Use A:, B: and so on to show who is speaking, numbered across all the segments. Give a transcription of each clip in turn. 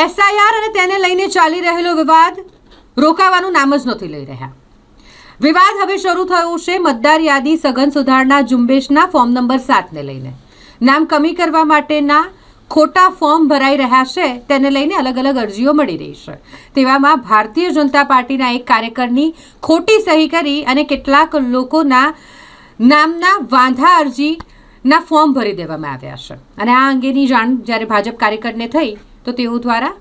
A: SIR અને તેને લઈને ચાલી રહેલો વિવાદ રોકાવાનું નામ જ નથી લઈ રહ્યા. વિવાદ હવે શરૂ થયો છે મતદાર યાદી સઘન સુધારણા ઝુંબેશના ફોર્મ નંબર 7 ને લઈને. નામ કમી કરવા માટેના ખોટા ફોર્મ ભરાઈ રહ્યા છે તેને લઈને અલગ અલગ અરજીઓ મળી રહી છે. તેવામાં ભારતીય જનતા પાર્ટીના એક કાર્યકરની ખોટી સહી કરી અને કેટલાક લોકોના નામના વાંધા અરજીના ફોર્મ ભરી દેવામાં આવ્યા છે. અને આ અંગેની જાણ જ્યારે ભાજપ કાર્યકરને થઈ તો તેઓ દ્વારા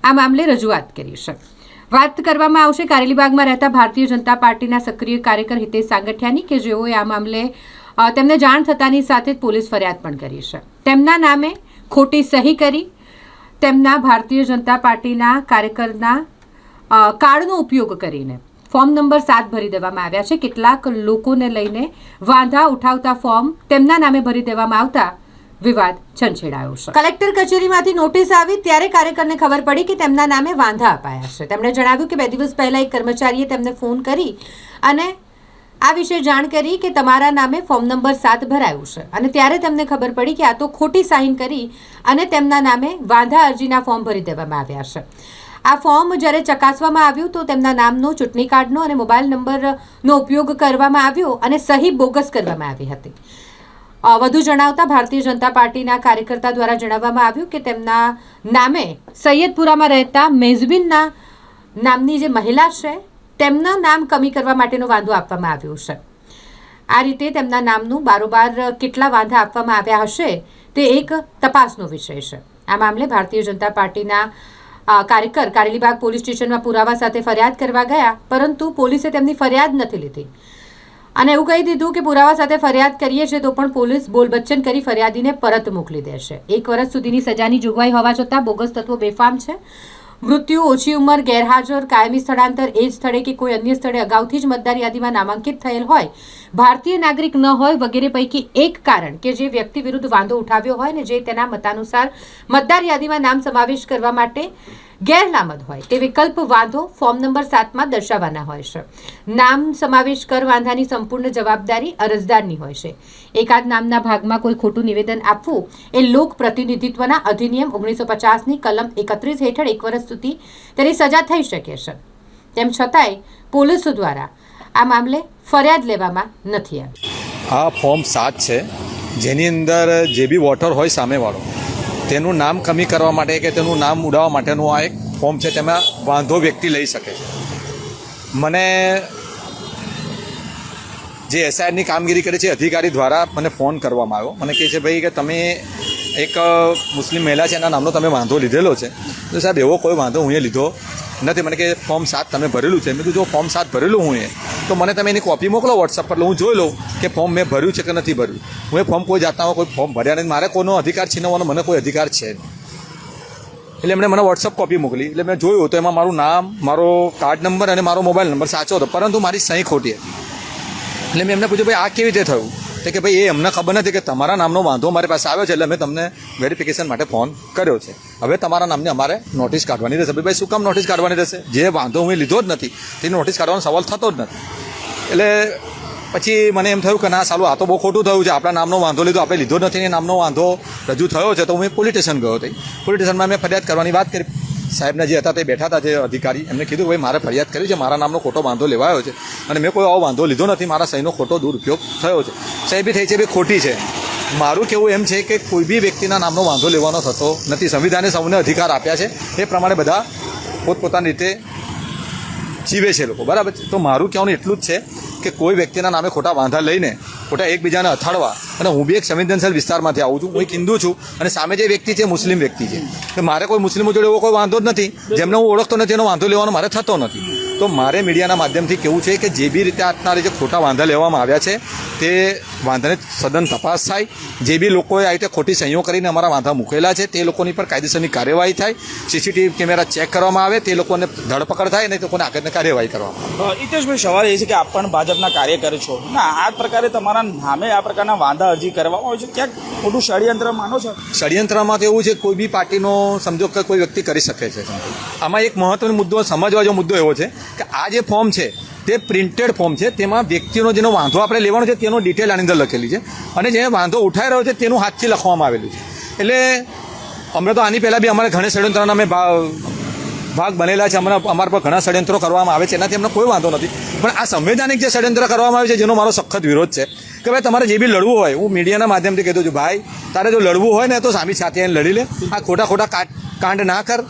A: આ મામલે રજૂઆત કરી છે. વાત કરવામાં આવશે કારેલીબાગમાં રહેતા ભારતીય જનતા પાર્ટીના સક્રિય કાર્યકર હિતેશ સાંગઠિયાની કે જેઓએ આ મામલે તેમને જાણ થતાની સાથે જ પોલીસ ફરિયાદ પણ કરી છે. તેમના નામે ખોટી સહી કરી તેમના ભારતીય જનતા પાર્ટીના કાર્યકરના કાર્ડનો ઉપયોગ કરીને ફોર્મ નંબર 7 ભરી દેવામાં આવ્યા છે. કેટલાક લોકોને લઈને વાંધા ઉઠાવતા ફોર્મ તેમના નામે ભરી દેવામાં આવતા વિવાદ છંછેડાયો છે. કલેક્ટર કચેરીમાંથી નોટિસ આવી ત્યારે કાર્યકરને ખબર પડી કે તેમના નામે વાંધા અપાયા છે. તેમણે જણાવ્યું કે 2 દિવસ પહેલા એક કર્મચારીએ તેમને ફોન કરી અને આ વિશે જાણ કરી કે તમારા નામે ફોર્મ નંબર 7 ભરાયું છે અને ત્યારે તેમને ખબર પડી કે આ તો ખોટી સાઇન કરી અને તેમના નામે વાંધા અરજીના ફોર્મ ભરી દેવામાં આવ્યા છે. આ ફોર્મ જ્યારે ચકાસવામાં આવ્યું તો તેમના નામનો ચૂંટણી કાર્ડનો અને મોબાઈલ નંબરનો ઉપયોગ કરવામાં આવ્યો અને સહી બોગસ કરવામાં આવી હતી. વધુ જણાવતા ભારતીય જનતા પાર્ટીના કાર્યકર્તા દ્વારા જણાવવામાં આવ્યું કે તેમના નામે સૈયદપુરામાં રહેતા મેઝબીનના નામની જે મહિલા છે તેમના નામ કમી કરવા માટેનો વાંધો આપવામાં આવ્યો છે. આ રીતે તેમના નામનું બારોબાર કેટલા વાંધા આપવામાં આવ્યા હશે તે એક તપાસનો વિષય છે. આ મામલે ભારતીય જનતા પાર્ટીના કાર્યકર કારેલીબાગ પોલીસ સ્ટેશનમાં પુરાવા સાથે ફરિયાદ કરવા ગયા, પરંતુ પોલીસે તેમની ફરિયાદ નથી લીધી અને એવું કહી દીધું કે પુરાવા સાથે ફરિયાદ કરીએ છીએ તો પણ પોલીસ બોલબચ્ચન કરી ફરિયાદીને પરત મોકલી દેશે. 1 વર્ષ સુધીની સજાની જોગવાઈ હોવા છતાં બોગસ તત્વો બેફામ છે. મૃત્યુ, ઓછી ઉંમર, ગેરહાજર, કાયમી સ્થળાંતર, એ જ સ્થળે કે કોઈ અન્ય સ્થળે અગાઉથી જ મતદાર યાદીમાં નામાંકિત થયેલ હોય, ભારતીય નાગરિક ન હોય વગેરે પૈકી એક કારણ કે જે વ્યક્તિ વિરુદ્ધ વાંધો ઉઠાવ્યો હોય ને જે તેના મતાનુસાર મતદાર યાદીમાં નામ સમાવેશ કરવા માટે ગેરલામત હોય તે વિકલ્પ વાંધો ફોર્મ નંબર 7માં દર્શાવવાના હોય છે. નામ સમાવેશ કર વાંધાની સંપૂર્ણ જવાબદારી અરજદારની હોય છે. એકાદ નામના ભાગમાં કોઈ ખોટું નિવેદન આપવું એ લોક પ્રતિનિધિત્વના અધિનિયમ 1950ની કલમ 31 હેઠળ 1 વર્ષ સુધી તેની સજા થઈ શકે છે. તેમ છતાંય પોલીસ દ્વારા આ મામલે ફરિયાદ લેવામાં નથી આવી.
B: આ ફોર્મ 7 છે જેની અંદર જે બી વોટર હોય સામેવાળો તેનું નામ કમી કરવા માટે કે તેનું નામ ઉડાવવા માટેનું આ એક ફોર્મ છે. તેમાં વાંધો વ્યક્તિ લઈ શકે છે. મને જે એસઆઈઆરની કામગીરી કરે છે અધિકારી દ્વારા મને ફોન કરવામાં આવ્યો. મને કહે છે ભાઈ કે તમે એક મુસ્લિમ મહિલા છે એના નામનો તમે વાંધો લીધેલો છે. તો સાહેબ એવો કોઈ વાંધો હું એ લીધો નથી. મને કે ફોર્મ 7 તમે ભરેલું છે. મેં કીધું જો ફોર્મ 7 ભરેલું હું તો મને તમે એની કોપી મોકલો વોટ્સઅપ પર, હું જોઈ લઉં કે ફોર્મ મેં ભર્યું છે કે નથી ભર્યું. હું એ ફોર્મ કોઈ જાતના કોઈ ફોર્મ ભર્યા નહીં. મારે કોઈનો અધિકાર છીનવવાનો મને કોઈ અધિકાર છે નહીં. એટલે એમણે મને વોટ્સઅપ કોપી મોકલી. એટલે મેં જોયું તો એમાં મારું નામ, મારો કાર્ડ નંબર અને મારો મોબાઈલ નંબર સાચો હતો, પરંતુ મારી સહી ખોટી હતી. એટલે મેં એમને પૂછ્યું ભાઈ આ કેવી રીતે થયું? તો કે ભાઈ એ અમને ખબર નથી કે તમારા નામનો વાંધો મારી પાસે આવ્યો છે એટલે અમે તમને વેરિફિકેશન માટે ફોન કર્યો છે. હવે તમારા નામની અમારે નોટિસ કાઢવાની રહેશે. ભાઈ શું કામ નોટિસ કાઢવાની રહેશે? જે વાંધો હું લીધો જ નથી તેની નોટિસ કાઢવાનો સવાલ થતો જ નથી. એટલે પછી મને એમ થયું કે ના સાલું આ તો બહુ ખોટું થયું છે. આપણા નામનો વાંધો લીધો, આપણે લીધો જ નથી, એ નામનો વાંધો રજૂ થયો છે. તો હું પોલીસ સ્ટેશન ગયો હતો. પોલીસ સ્ટેશનમાં મેં ફરિયાદ કરવાની વાત કરી. સાહેબને જે હતા તે બેઠા હતા, જે અધિકારી, એમને કીધું ભાઈ મારે ફરિયાદ કરી છે, મારા નામનો ખોટો વાંધો લેવાયો છે અને મેં કોઈ આવો વાંધો લીધો નથી, મારા સહીનો ખોટો દુરુપયોગ થયો છે. સહી બી થઈ છે બી ખોટી છે. મારું કહેવું એમ છે કે કોઈ બી વ્યક્તિના નામનો વાંધો લેવાનો થતો નથી. સંવિધાને સૌને અધિકાર આપ્યા છે, એ પ્રમાણે બધા પોતપોતાની રીતે જીવે છે લોકો, બરાબર છે. તો મારું કહેવાનું એટલું જ છે કે કોઈ વ્યક્તિના નામે ખોટા વાંધા લઈને ખોટા એકબીજાને અથાડવા, અને હું બી એક સંવેદનશીલ વિસ્તારમાંથી આવું છું, હું એક હિન્દુ છું અને સામે જે વ્યક્તિ છે મુસ્લિમ વ્યક્તિ છે. તો મારે કોઈ મુસ્લિમો જોડે એવો કોઈ વાંધો જ નથી, જેમને હું ઓળખતો નથી એનો વાંધો લેવાનો મારે થતો નથી. તો મારે મીડિયાના માધ્યમથી કહેવું છે કે જે બી રીતે આજના જે ખોટા વાંધા લેવામાં આવ્યા છે તે વાંધાની સઘન તપાસ થાય. જે બી લોકોએ આ રીતે ખોટી સહીઓ કરીને અમારા વાંધા મૂકેલા છે તે લોકોની પર કાયદેસરની કાર્યવાહી થાય. સીસીટીવી કેમેરા ચેક કરવામાં આવે, તે લોકોને ધરપકડ થાય અને તે લોકોને આગળની કાર્યવાહી કરવામાં આવે.
C: હિતેશભાઈ, સવાલ એ છે કે આપ પણ ભાજપના કાર્યકર છો ના, આ પ્રકારે તમારા નામે આ પ્રકારના વાંધા અરજી કરવામાં આવે છે, ક્યાંક મોટું ષડયંત્ર માનો છો?
B: ષડયંત્રમાં તો એવું છે કોઈ બી પાર્ટીનો સમજો કે કોઈ વ્યક્તિ કરી શકે છે. આમાં એક મહત્વનો મુદ્દો સમજવા જેવો મુદ્દો એવો છે કે આ જે ફોર્મ છે તે પ્રિન્ટેડ ફોર્મ છે. તેમાં વ્યક્તિનો જેનો વાંધો આપણે લેવાનો છે તેનો ડિટેલ આની અંદર લખેલી છે અને જે વાંધો ઉઠાઈ રહ્યો છે તેનું હાથથી લખવામાં આવેલું છે. એટલે અમે તો આની પહેલાં બી અમારે ઘણા ષડયંત્રોના અમે ભાગ બનેલા છે. અમારા પર ઘણા ષડયંત્રો કરવામાં આવે છે, એનાથી અમને કોઈ વાંધો નથી. પણ આ સંવૈધાનિક જે ષડયંત્ર કરવામાં આવે છે જેનો મારો સખત વિરોધ છે કે ભાઈ તમારે જે બી લડવું હોય, હું મીડિયાના માધ્યમથી કહી દઉં છું, ભાઈ તારે જો લડવું હોય ને તો સામી સાથે આવીને લડી લે. આ ખોટા કાંડ ના કર.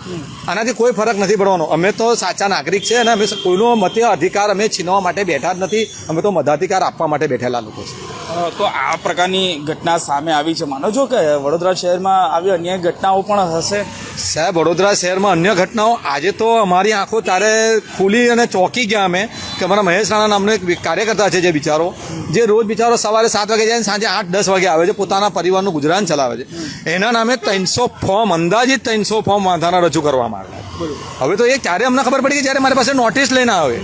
B: આનાથી કોઈ ફરક નથી પડવાનો. અમે તો સાચા નાગરિક છે અને અમે કોઈનો મતે અધિકાર અમે છીનવા માટે બેઠા જ નથી. અમે તો મતાધિકાર આપવા માટે બેઠેલા લોકો છે.
C: તો આ પ્રકારની ઘટના સામે આવી છે. માનો છો કે વડોદરા શહેરમાં આવી અન્ય ઘટનાઓ પણ હશે?
B: સાહેબ, વડોદરા શહેરમાં અન્ય ઘટનાઓ આજે તો અમારી આંખો તારે ખુલી અને ચોંકી ગયા અમે કે અમારા મહેશ રાણા નામનો એક કાર્યકર્તા છે જે રોજ બિચારો સવારે 7 વાગે જાય ને સાંજે 8-10 વાગે આવે છે, પોતાના પરિવારનું ગુજરાન ચલાવે છે. એના નામે 300 ફોર્મ, અંદાજિત 300 ફોર્મ વાંધાના રજૂ કરવામાં આવ્યા. હવે તો એ ક્યારે અમને ખબર પડી કે જ્યારે મારી પાસે નોટિસ લઈને આવે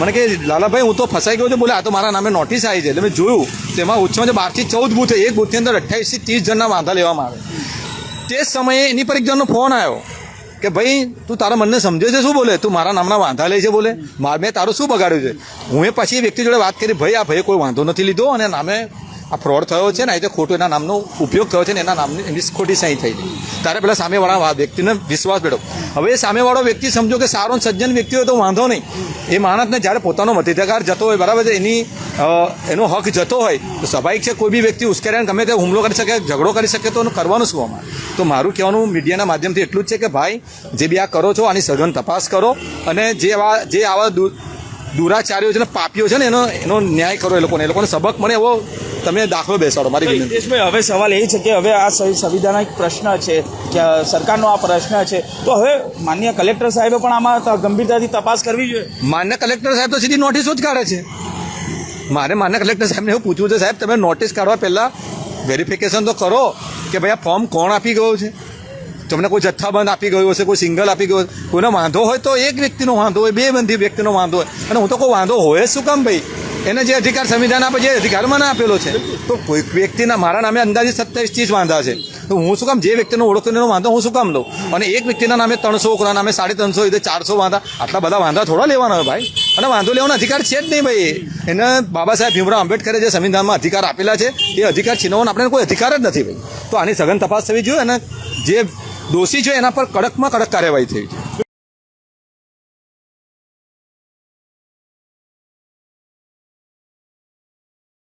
B: મને કે લાલાભાઈ હું તો ફસાઈ ગયો છું, બોલે આ તો મારા નામે નોટિસ આવી છે. એટલે મેં જોયું તેમાં ઓછામાં 12 થી 14 બૂથ, એક બૂથની અંદર 28 થી 30 જણના વાંધા લેવામાં આવે. તે જ સમયે એની પર એક જણનો ફોન આવ્યો કે ભાઈ તું તારા મનને સમજે છે શું? બોલે તું મારા નામના વાંધા લે છે, બોલે મેં તારું શું બગાડ્યું છે? હું એ પછી એ વ્યક્તિ જોડે વાત કરી, ભાઈ આ ભાઈએ કોઈ વાંધો નથી લીધો અને નામે આ ફ્રોડ થયો છે ને, આ રીતે ખોટો એના નામનો ઉપયોગ થયો છે ને એના નામની એની ખોટી સહી થઈ ગઈ. તારે પેલા સામેવાળા વ્યક્તિને વિશ્વાસ બેઠો. હવે એ સામેવાળો વ્યક્તિ સમજો કે સારો સજ્જન વ્યક્તિ હોય તો વાંધો નહીં. એ માણસને જ્યારે પોતાનો મતાધિકાર જતો હોય, બરાબર છે, એનો હક જતો હોય તો સ્વાભાવિક છે કોઈ બી વ્યક્તિ ઉશ્કેરાઈને ગમે તે હુમલો કરી શકે, ઝઘડો કરી શકે, તો કરવાનું શું અમારે? તો મારું કહેવાનું મીડિયાના માધ્યમથી એટલું જ છે કે ભાઈ જે બી આ કરો છો આની સઘન તપાસ કરો અને જે આવા દુરાચારીઓ છે ને, પાપીઓ છે ને, એનો ન્યાય કરો. એ લોકોને સબક મળે એવો તમે દાખલો બેસાડો. મારી વિનંતી.
C: હિતેશભાઈ, હવે સવાલ એ છે કે હવે આ સંવિધાનિક પ્રશ્ન છે કે સરકારનો આ પ્રશ્ન છે, તો હવે માન્ય કલેક્ટર સાહેબે પણ આમાં ગંભીરતાથી તપાસ કરવી જોઈએ.
B: માન્ય કલેક્ટર સાહેબ તો સીધી નોટિસો જ કાઢે છે. મારે માન્ય કલેક્ટર સાહેબને એવું પૂછવું છે, સાહેબ તમે નોટિસ કાઢવા પહેલાં વેરિફિકેશન તો કરો કે ભાઈ આ ફોર્મ કોણ આપી ગયો છે. તમને કોઈ જથ્થાબંધ આપી ગયો હશે, કોઈ સિંગલ આપી ગયો, કોઈનો વાંધો હોય તો એક વ્યક્તિનો વાંધો હોય, બે બંધી વ્યક્તિનો વાંધો હોય. અને હું તો કોઈ વાંધો હોય શું કામ ભાઈ? એને જે અધિકાર સંવિધાન આપે, જે અધિકાર મને આપેલો છે, તો કોઈ વ્યક્તિના મારા નામે અંદાજિત 27-30 વાંધા છે, તો હું શું કામ જે વ્યક્તિનો ઓળખતો એનો વાંધો હું શું કામ લઉં? અને એક વ્યક્તિના નામે 300, કોના નામે 350, એટલે 400 વાંધા. આટલા બધા વાંધા થોડા લેવાના હોય ભાઈ? અને વાંધો લેવાનો અધિકાર છે જ નહીં ભાઈ. એને બાબા સાહેબ ભીમરાવ આંબેડકરે જે સંવિધાનમાં અધિકાર આપેલા છે એ અધિકાર છીનવવાનો આપણે કોઈ અધિકાર જ નથી ભાઈ. તો આની સઘન તપાસ થવી જોઈએ અને જે દોષી છે એના પર કડકમાં કડક કાર્યવાહી થવી જોઈએ.